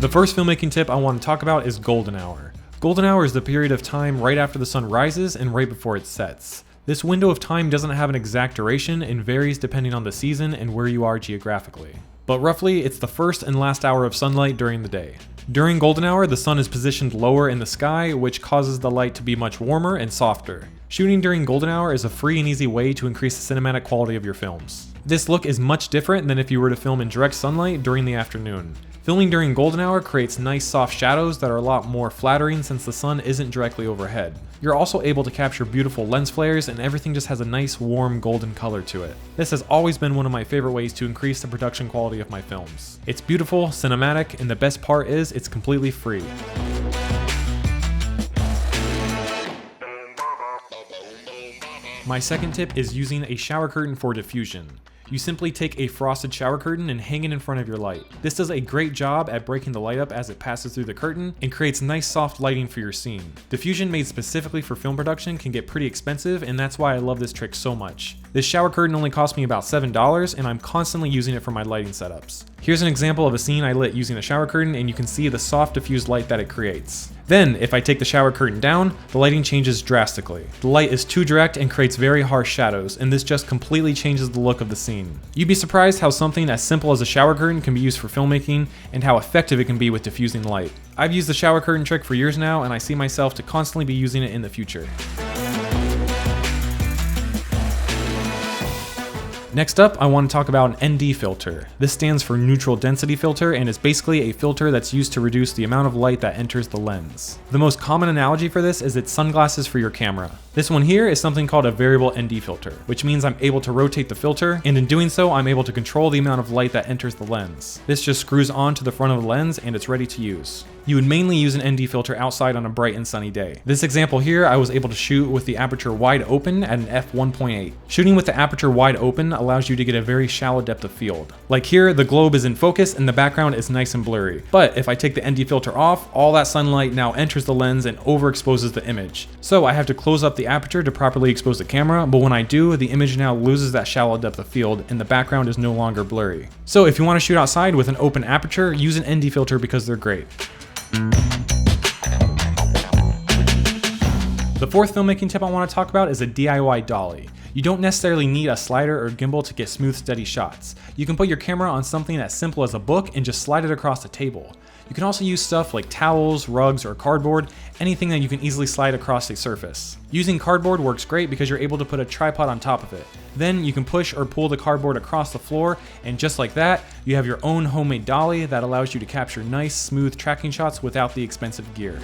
The first filmmaking tip I want to talk about is golden hour. Golden hour is the period of time right after the sun rises and right before it sets. This window of time doesn't have an exact duration and varies depending on the season and where you are geographically. But roughly, it's the first and last hour of sunlight during the day. During golden hour, the sun is positioned lower in the sky, which causes the light to be much warmer and softer. Shooting during golden hour is a free and easy way to increase the cinematic quality of your films. This look is much different than if you were to film in direct sunlight during the afternoon. Filming during golden hour creates nice soft shadows that are a lot more flattering since the sun isn't directly overhead. You're also able to capture beautiful lens flares and everything just has a nice warm golden color to it. This has always been one of my favorite ways to increase the production quality of my films. It's beautiful, cinematic, and the best part is it's completely free. My second tip is using a shower curtain for diffusion. You simply take a frosted shower curtain and hang it in front of your light. This does a great job at breaking the light up as it passes through the curtain and creates nice soft lighting for your scene. Diffusion made specifically for film production can get pretty expensive, and that's why I love this trick so much. This shower curtain only cost me about $7 and I'm constantly using it for my lighting setups. Here's an example of a scene I lit using the shower curtain and you can see the soft diffused light that it creates. Then, if I take the shower curtain down, the lighting changes drastically. The light is too direct and creates very harsh shadows, and this just completely changes the look of the scene. You'd be surprised how something as simple as a shower curtain can be used for filmmaking and how effective it can be with diffusing light. I've used the shower curtain trick for years now and I see myself to constantly be using it in the future. Next up, I want to talk about an ND filter. This stands for neutral density filter and is basically a filter that's used to reduce the amount of light that enters the lens. The most common analogy for this is it's sunglasses for your camera. This one here is something called a variable ND filter, which means I'm able to rotate the filter, and in doing so, I'm able to control the amount of light that enters the lens. This just screws onto the front of the lens and it's ready to use. You would mainly use an ND filter outside on a bright and sunny day. This example here, I was able to shoot with the aperture wide open at an f1.8. Shooting with the aperture wide open allows you to get a very shallow depth of field. Like here, the globe is in focus and the background is nice and blurry. But if I take the ND filter off, all that sunlight now enters the lens and overexposes the image. So I have to close up the aperture to properly expose the camera, but when I do, the image now loses that shallow depth of field and the background is no longer blurry. So if you want to shoot outside with an open aperture, use an ND filter because they're great. The fourth filmmaking tip I want to talk about is a DIY dolly. You don't necessarily need a slider or gimbal to get smooth, steady shots. You can put your camera on something as simple as a book and just slide it across the table. You can also use stuff like towels, rugs, or cardboard, anything that you can easily slide across a surface. Using cardboard works great because you're able to put a tripod on top of it. Then you can push or pull the cardboard across the floor, and just like that, you have your own homemade dolly that allows you to capture nice, smooth tracking shots without the expensive gear.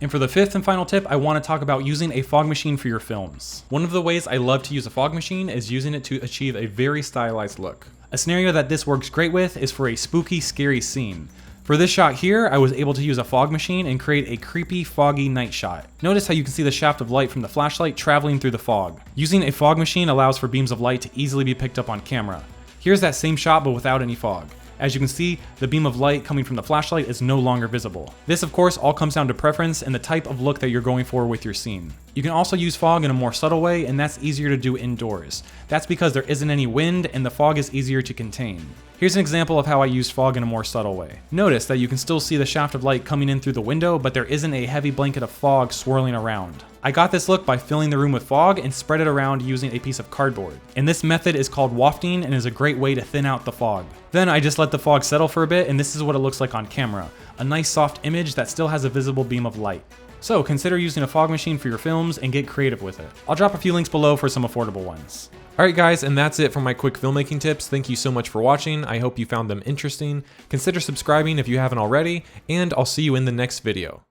And for the fifth and final tip, I want to talk about using a fog machine for your films. One of the ways I love to use a fog machine is using it to achieve a very stylized look. A scenario that this works great with is for a spooky, scary scene. For this shot here, I was able to use a fog machine and create a creepy, foggy night shot. Notice how you can see the shaft of light from the flashlight traveling through the fog. Using a fog machine allows for beams of light to easily be picked up on camera. Here's that same shot but without any fog. As you can see, the beam of light coming from the flashlight is no longer visible. This of course all comes down to preference and the type of look that you're going for with your scene. You can also use fog in a more subtle way, and that's easier to do indoors. That's because there isn't any wind and the fog is easier to contain. Here's an example of how I use fog in a more subtle way. Notice that you can still see the shaft of light coming in through the window, but there isn't a heavy blanket of fog swirling around. I got this look by filling the room with fog and spread it around using a piece of cardboard. And this method is called wafting and is a great way to thin out the fog. Then I just let the fog settle for a bit, and this is what it looks like on camera. A nice soft image that still has a visible beam of light. So consider using a fog machine for your films and get creative with it. I'll drop a few links below for some affordable ones. Alright guys, and that's it for my quick filmmaking tips. Thank you so much for watching. I hope you found them interesting. Consider subscribing if you haven't already, and I'll see you in the next video.